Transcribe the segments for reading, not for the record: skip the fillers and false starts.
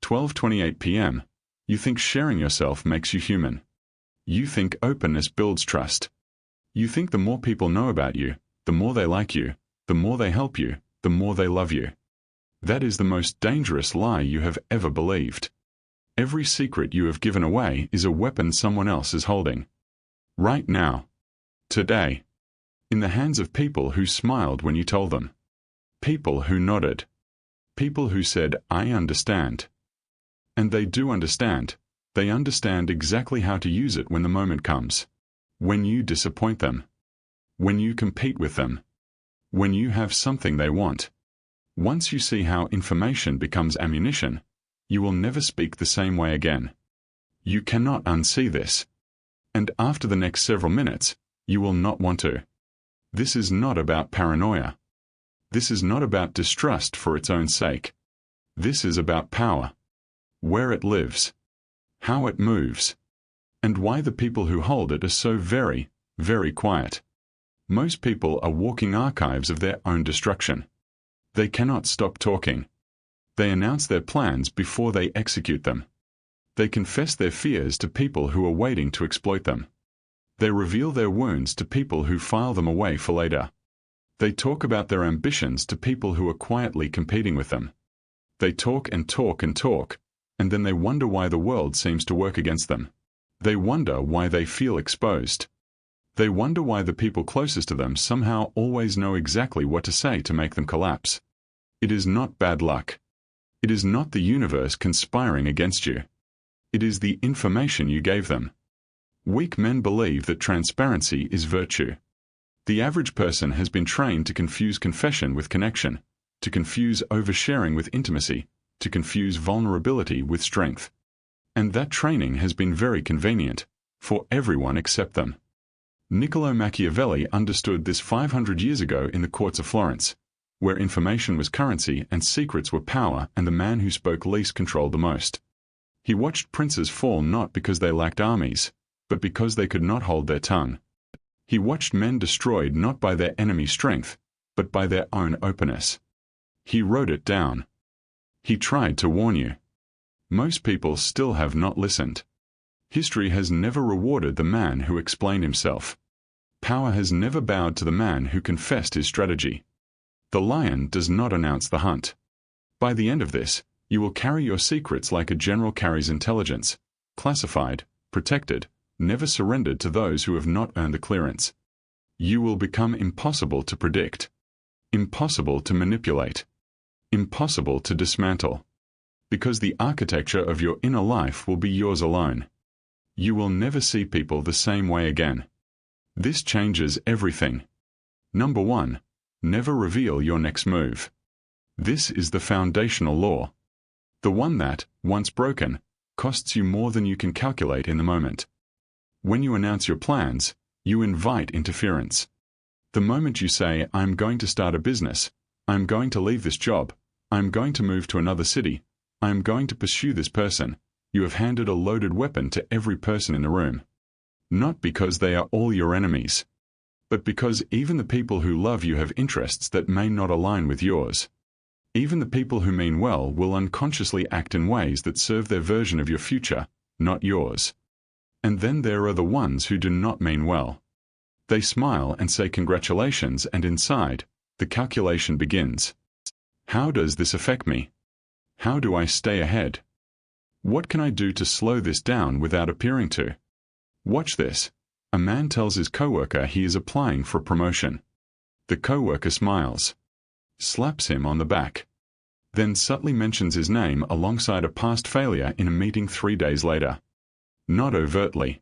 12:28 p.m. You think sharing yourself makes you human. You think openness builds trust. You think the more people know about you, the more they like you, the more they help you, the more they love you. That is the most dangerous lie you have ever believed. Every secret you have given away is a weapon someone else is holding. Right now. Today. In the hands of people who smiled when you told them. People who nodded. People who said, "I understand." And they do understand. They understand exactly how to use it when the moment comes. When you disappoint them. When you compete with them. When you have something they want. Once you see how information becomes ammunition, you will never speak the same way again. You cannot unsee this. And after the next several minutes, you will not want to. This is not about paranoia. This is not about distrust for its own sake. This is about power. Where it lives. How it moves. And why the people who hold it are so very, very quiet. Most people are walking archives of their own destruction. They cannot stop talking. They announce their plans before they execute them. They confess their fears to people who are waiting to exploit them. They reveal their wounds to people who file them away for later. They talk about their ambitions to people who are quietly competing with them. They talk and talk and talk, and then they wonder why the world seems to work against them. They wonder why they feel exposed. They wonder why the people closest to them somehow always know exactly what to say to make them collapse. It is not bad luck. It is not the universe conspiring against you. It is the information you gave them. Weak men believe that transparency is virtue. The average person has been trained to confuse confession with connection, to confuse oversharing with intimacy, to confuse vulnerability with strength. And that training has been very convenient, for everyone except them. Niccolo Machiavelli understood this 500 years ago in the courts of Florence, where information was currency and secrets were power, and the man who spoke least controlled the most. He watched princes fall not because they lacked armies, but because they could not hold their tongue. He watched men destroyed not by their enemy's strength, but by their own openness. He wrote it down. He tried to warn you. Most people still have not listened. History has never rewarded the man who explained himself. Power has never bowed to the man who confessed his strategy. The lion does not announce the hunt. By the end of this, you will carry your secrets like a general carries intelligence, classified, protected, never surrendered to those who have not earned the clearance. You will become impossible to predict. Impossible to manipulate. Impossible to dismantle. Because the architecture of your inner life will be yours alone. You will never see people the same way again. This changes everything. Number 1. Never reveal your next move. This is the foundational law. The one that, once broken, costs you more than you can calculate in the moment. When you announce your plans, you invite interference. The moment you say, "I'm going to start a business, I'm going to leave this job, I'm going to move to another city, I'm going to pursue this person," you have handed a loaded weapon to every person in the room. Not because they are all your enemies, but because even the people who love you have interests that may not align with yours. Even the people who mean well will unconsciously act in ways that serve their version of your future, not yours. And then there are the ones who do not mean well. They smile and say congratulations, and inside, the calculation begins. How does this affect me? How do I stay ahead? What can I do to slow this down without appearing to? Watch this. A man tells his coworker he is applying for a promotion. The coworker smiles, slaps him on the back, then subtly mentions his name alongside a past failure in a meeting 3 days later. Not overtly.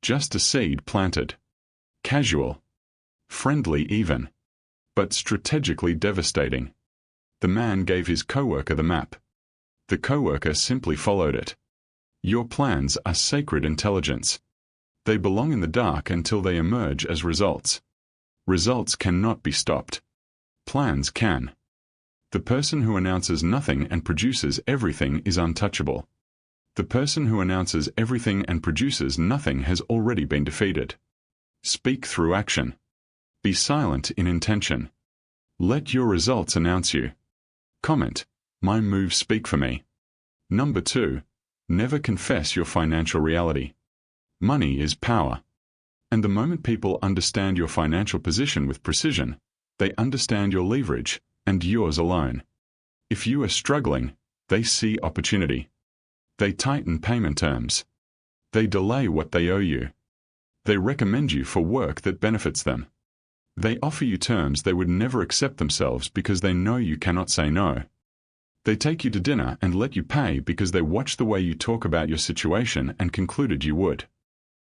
Just a seed planted. Casual. Friendly even. But strategically devastating. The man gave his coworker the map. The coworker simply followed it. Your plans are sacred intelligence. They belong in the dark until they emerge as results. Results cannot be stopped. Plans can. The person who announces nothing and produces everything is untouchable. The person who announces everything and produces nothing has already been defeated. Speak through action. Be silent in intention. Let your results announce you. Comment, "My moves speak for me." Number 2. Never confess your financial reality. Money is power. And the moment people understand your financial position with precision, they understand your leverage, and yours alone. If you are struggling, they see opportunity. They tighten payment terms. They delay what they owe you. They recommend you for work that benefits them. They offer you terms they would never accept themselves because they know you cannot say no. They take you to dinner and let you pay because they watch the way you talk about your situation and concluded you would.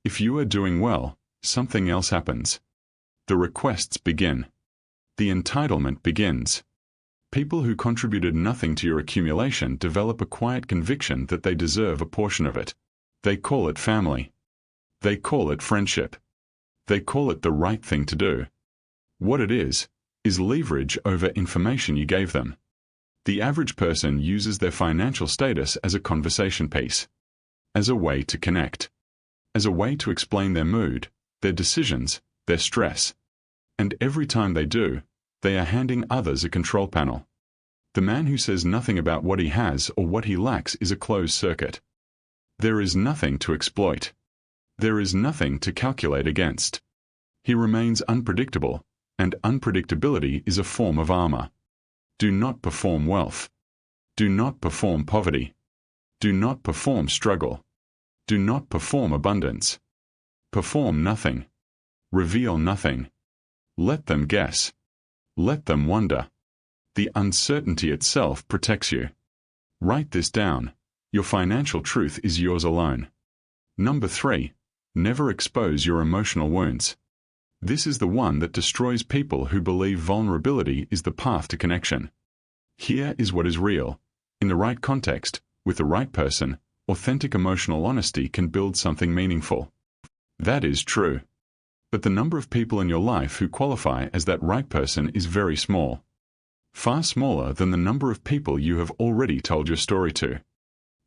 If you are doing well, something else happens. The requests begin. The entitlement begins. People who contributed nothing to your accumulation develop a quiet conviction that they deserve a portion of it. They call it family. They call it friendship. They call it the right thing to do. What it is leverage over information you gave them. The average person uses their financial status as a conversation piece, as a way to connect, as a way to explain their mood, their decisions, their stress. And every time they do, they are handing others a control panel. The man who says nothing about what he has or what he lacks is a closed circuit. There is nothing to exploit. There is nothing to calculate against. He remains unpredictable, and unpredictability is a form of armor. Do not perform wealth. Do not perform poverty. Do not perform struggle. Do not perform abundance. Perform nothing. Reveal nothing. Let them guess. Let them wonder. The uncertainty itself protects you. Write this down. Your financial truth is yours alone. Number 3. Never expose your emotional wounds. This is the one that destroys people who believe vulnerability is the path to connection. Here is what is real. In the right context, with the right person, authentic emotional honesty can build something meaningful. That is true. But the number of people in your life who qualify as that right person is very small. Far smaller than the number of people you have already told your story to.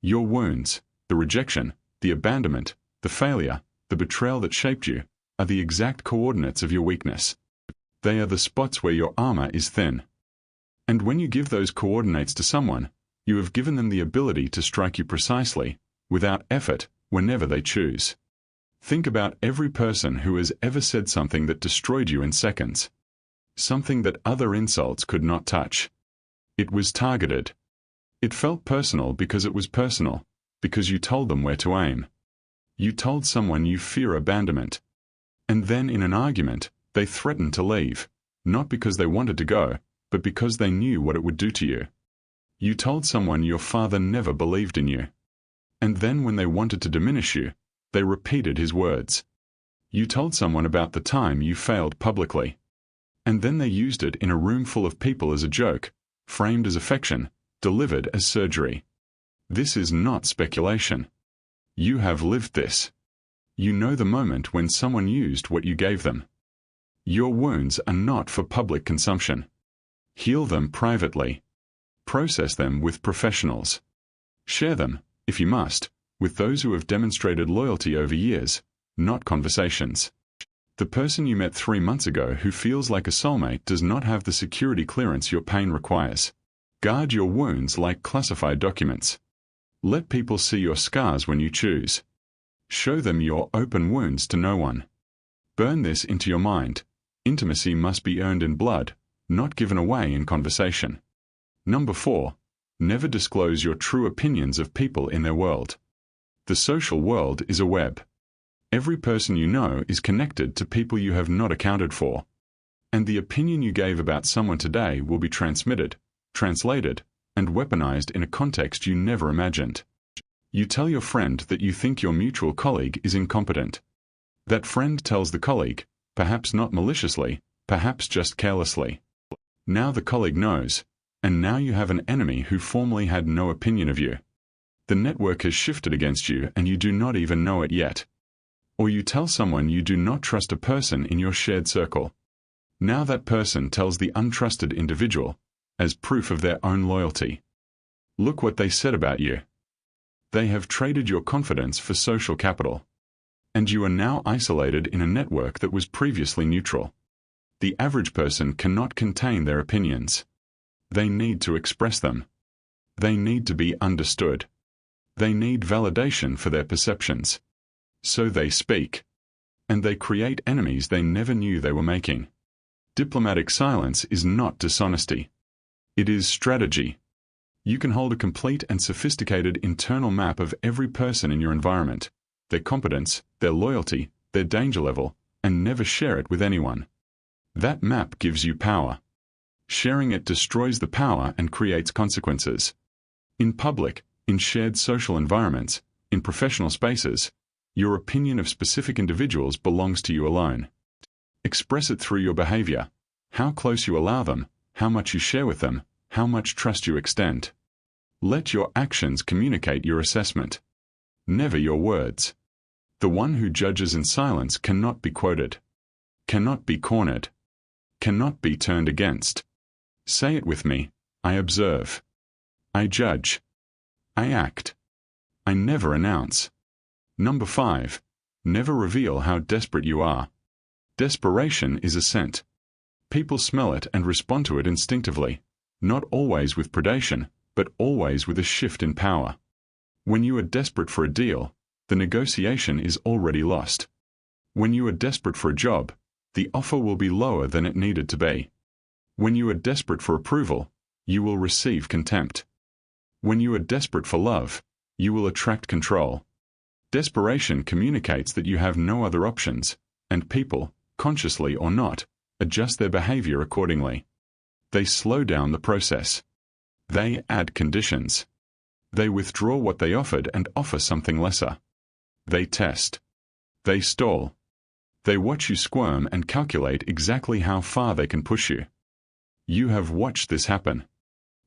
Your wounds, the rejection, the abandonment, the failure, the betrayal that shaped you, are the exact coordinates of your weakness. They are the spots where your armor is thin. And when you give those coordinates to someone, you have given them the ability to strike you precisely, without effort, whenever they choose. Think about every person who has ever said something that destroyed you in seconds. Something that other insults could not touch. It was targeted. It felt personal because it was personal, because you told them where to aim. You told someone you fear abandonment. And then in an argument, they threatened to leave, not because they wanted to go, but because they knew what it would do to you. You told someone your father never believed in you. And then when they wanted to diminish you, they repeated his words. You told someone about the time you failed publicly. And then they used it in a room full of people as a joke, framed as affection, delivered as surgery. This is not speculation. You have lived this. You know the moment when someone used what you gave them. Your wounds are not for public consumption. Heal them privately. Process them with professionals. Share them, if you must, with those who have demonstrated loyalty over years, not conversations. The person you met 3 months ago who feels like a soulmate does not have the security clearance your pain requires. Guard your wounds like classified documents. Let people see your scars when you choose. Show them your open wounds to no one. Burn this into your mind. Intimacy must be earned in blood, not given away in conversation. Number 4. Never disclose your true opinions of people in their world. The social world is a web. Every person you know is connected to people you have not accounted for. And the opinion you gave about someone today will be transmitted, translated, and weaponized in a context you never imagined. You tell your friend that you think your mutual colleague is incompetent. That friend tells the colleague, perhaps not maliciously, perhaps just carelessly. Now the colleague knows, and now you have an enemy who formerly had no opinion of you. The network has shifted against you and you do not even know it yet. Or you tell someone you do not trust a person in your shared circle. Now that person tells the untrusted individual, as proof of their own loyalty. Look what they said about you. They have traded your confidence for social capital. And you are now isolated in a network that was previously neutral. The average person cannot contain their opinions. They need to express them. They need to be understood. They need validation for their perceptions. So they speak. And they create enemies they never knew they were making. Diplomatic silence is not dishonesty. It is strategy. You can hold a complete and sophisticated internal map of every person in your environment, their competence, their loyalty, their danger level, and never share it with anyone. That map gives you power. Sharing it destroys the power and creates consequences. In public, in shared social environments, in professional spaces, your opinion of specific individuals belongs to you alone. Express it through your behavior, how close you allow them, how much you share with them, how much trust you extend. Let your actions communicate your assessment. Never your words. The one who judges in silence cannot be quoted, cannot be cornered, cannot be turned against. Say it with me: I observe. I judge. I act. I never announce. Number 5. Never reveal how desperate you are. Desperation is a scent. People smell it and respond to it instinctively, not always with predation, but always with a shift in power. When you are desperate for a deal, the negotiation is already lost. When you are desperate for a job, the offer will be lower than it needed to be. When you are desperate for approval, you will receive contempt. When you are desperate for love, you will attract control. Desperation communicates that you have no other options, and people, consciously or not, adjust their behavior accordingly. They slow down the process. They add conditions. They withdraw what they offered and offer something lesser. They test. They stall. They watch you squirm and calculate exactly how far they can push you. You have watched this happen.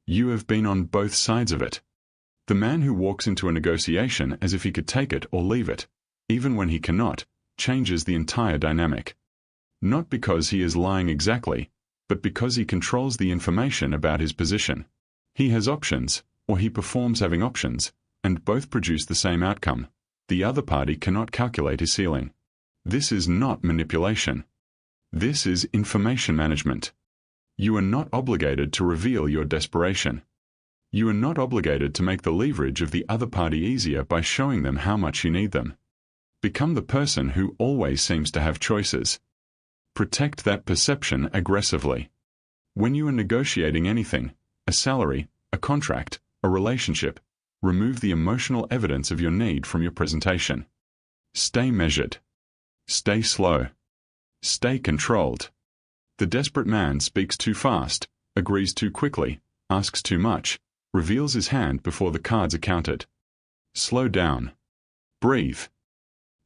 You have been on both sides of it. The man who walks into a negotiation as if he could take it or leave it, even when he cannot, changes the entire dynamic. Not because he is lying exactly, but because he controls the information about his position. He has options, or he performs having options, and both produce the same outcome. The other party cannot calculate his ceiling. This is not manipulation. This is information management. You are not obligated to reveal your desperation. You are not obligated to make the leverage of the other party easier by showing them how much you need them. Become the person who always seems to have choices. Protect that perception aggressively. When you are negotiating anything, a salary, a contract, a relationship, remove the emotional evidence of your need from your presentation. Stay measured. Stay slow. Stay controlled. The desperate man speaks too fast, agrees too quickly, asks too much, reveals his hand before the cards are counted. Slow down. Breathe.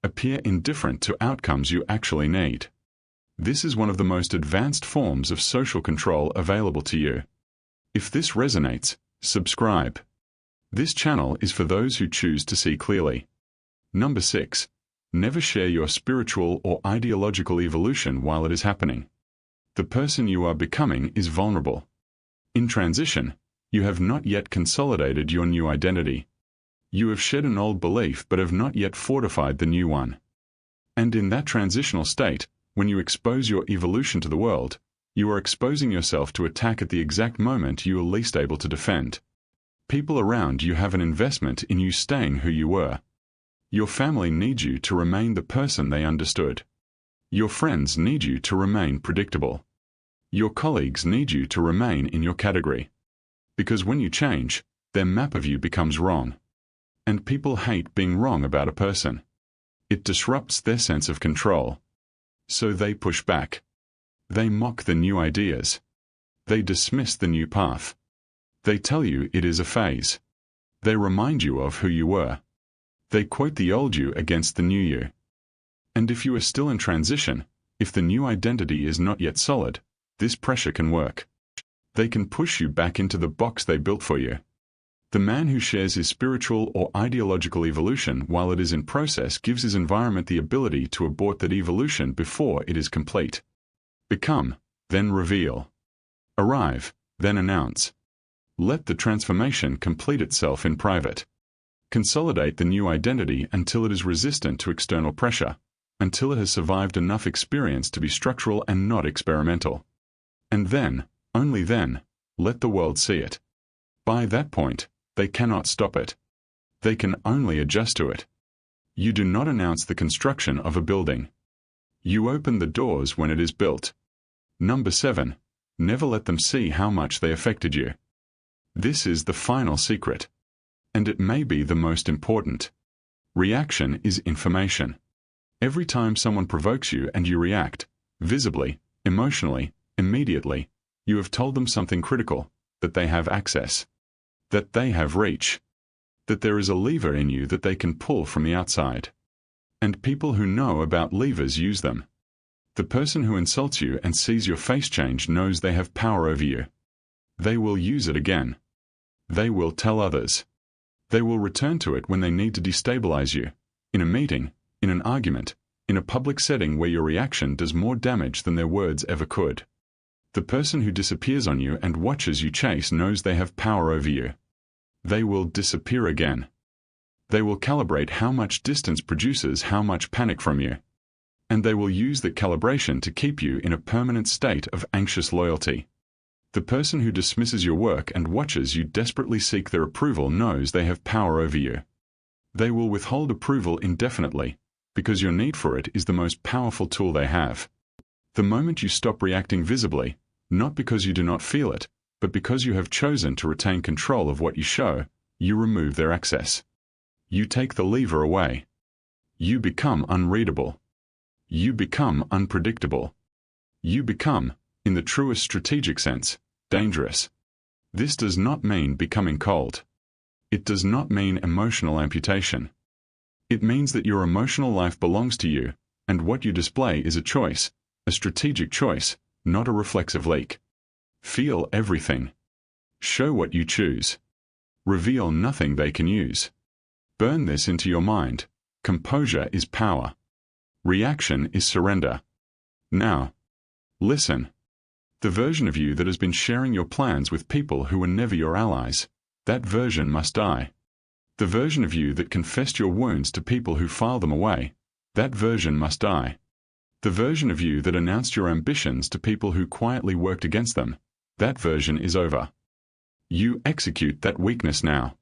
Appear indifferent to outcomes you actually need. This is one of the most advanced forms of social control available to you. If this resonates, subscribe. This channel is for those who choose to see clearly. Number 6. Never share your spiritual or ideological evolution while it is happening. The person you are becoming is vulnerable. In transition, you have not yet consolidated your new identity. You have shed an old belief but have not yet fortified the new one. And in that transitional state, when you expose your evolution to the world, you are exposing yourself to attack at the exact moment you are least able to defend. People around you have an investment in you staying who you were. Your family needs you to remain the person they understood. Your friends need you to remain predictable. Your colleagues need you to remain in your category. Because when you change, their map of you becomes wrong. And people hate being wrong about a person. It disrupts their sense of control. So they push back. They mock the new ideas. They dismiss the new path. They tell you it is a phase. They remind you of who you were. They quote the old you against the new you. And if you are still in transition, if the new identity is not yet solid, this pressure can work. They can push you back into the box they built for you. The man who shares his spiritual or ideological evolution while it is in process gives his environment the ability to abort that evolution before it is complete. Become, then reveal. Arrive, then announce. Let the transformation complete itself in private. Consolidate the new identity until it is resistant to external pressure, until it has survived enough experience to be structural and not experimental. And then, only then, let the world see it. By that point, they cannot stop it. They can only adjust to it. You do not announce the construction of a building. You open the doors when it is built. Number 7. Never let them see how much they affected you. This is the final secret. And it may be the most important. Reaction is information. Every time someone provokes you and you react, visibly, emotionally, immediately, you have told them something critical, that they have access, that they have reach, that there is a lever in you that they can pull from the outside. And people who know about levers use them. The person who insults you and sees your face change knows they have power over you. They will use it again. They will tell others. They will return to it when they need to destabilize you, in a meeting, in an argument, in a public setting where your reaction does more damage than their words ever could. The person who disappears on you and watches you chase knows they have power over you. They will disappear again. They will calibrate how much distance produces how much panic from you. And they will use that calibration to keep you in a permanent state of anxious loyalty. The person who dismisses your work and watches you desperately seek their approval knows they have power over you. They will withhold approval indefinitely, because your need for it is the most powerful tool they have. The moment you stop reacting visibly, not because you do not feel it, but because you have chosen to retain control of what you show, you remove their access. You take the lever away. You become unreadable. You become unpredictable. You become, in the truest strategic sense, dangerous. This does not mean becoming cold. It does not mean emotional amputation. It means that your emotional life belongs to you, and what you display is a choice, a strategic choice, not a reflexive leak. Feel everything. Show what you choose. Reveal nothing they can use. Burn this into your mind. Composure is power. Reaction is surrender. Now, listen. The version of you that has been sharing your plans with people who were never your allies, that version must die. The version of you that confessed your wounds to people who filed them away, that version must die. The version of you that announced your ambitions to people who quietly worked against them, that version is over. You execute that weakness now.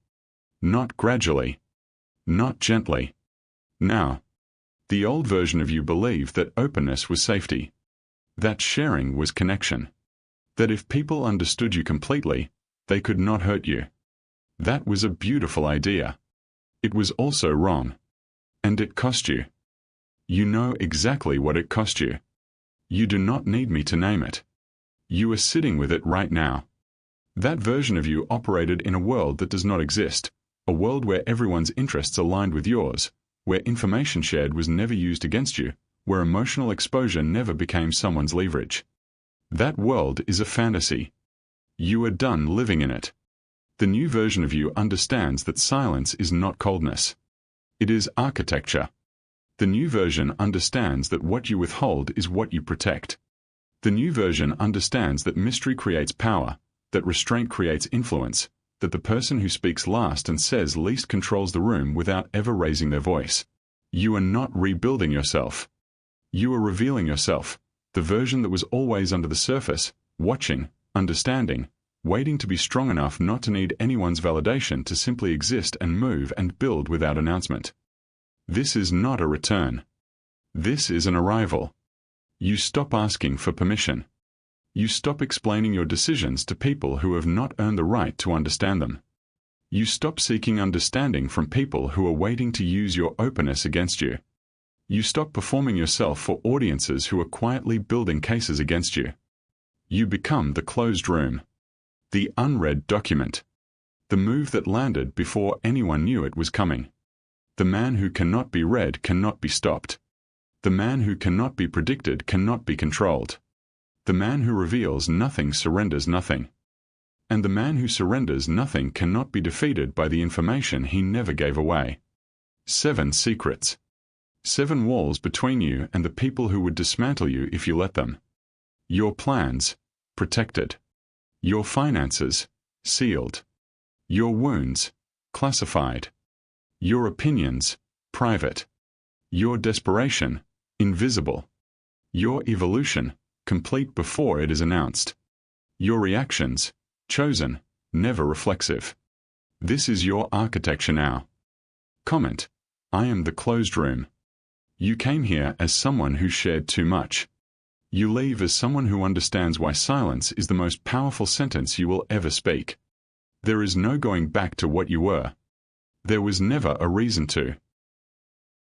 Not gradually. Not gently. Now. The old version of you believed that openness was safety. That sharing was connection. That if people understood you completely, they could not hurt you. That was a beautiful idea. It was also wrong. And it cost you. You know exactly what it cost you. You do not need me to name it. You are sitting with it right now. That version of you operated in a world that does not exist, a world where everyone's interests aligned with yours, where information shared was never used against you, where emotional exposure never became someone's leverage. That world is a fantasy. You are done living in it. The new version of you understands that silence is not coldness. It is architecture. The new version understands that what you withhold is what you protect. The new version understands that mystery creates power, that restraint creates influence, that the person who speaks last and says least controls the room without ever raising their voice. You are not rebuilding yourself. You are revealing yourself, the version that was always under the surface, watching, understanding, waiting to be strong enough not to need anyone's validation to simply exist and move and build without announcement. This is not a return. This is an arrival. You stop asking for permission. You stop explaining your decisions to people who have not earned the right to understand them. You stop seeking understanding from people who are waiting to use your openness against you. You stop performing yourself for audiences who are quietly building cases against you. You become the closed room. The unread document. The move that landed before anyone knew it was coming. The man who cannot be read cannot be stopped. The man who cannot be predicted cannot be controlled. The man who reveals nothing surrenders nothing. And the man who surrenders nothing cannot be defeated by the information he never gave away. 7 secrets. 7 walls between you and the people who would dismantle you if you let them. Your plans, protected. Your finances, sealed. Your wounds, classified. Your opinions, private. Your desperation, invisible. Your evolution, complete before it is announced. Your reactions, chosen, never reflexive. This is your architecture now. Comment: I am the closed room. You came here as someone who shared too much. You leave as someone who understands why silence is the most powerful sentence you will ever speak. There is no going back to what you were. There was never a reason to.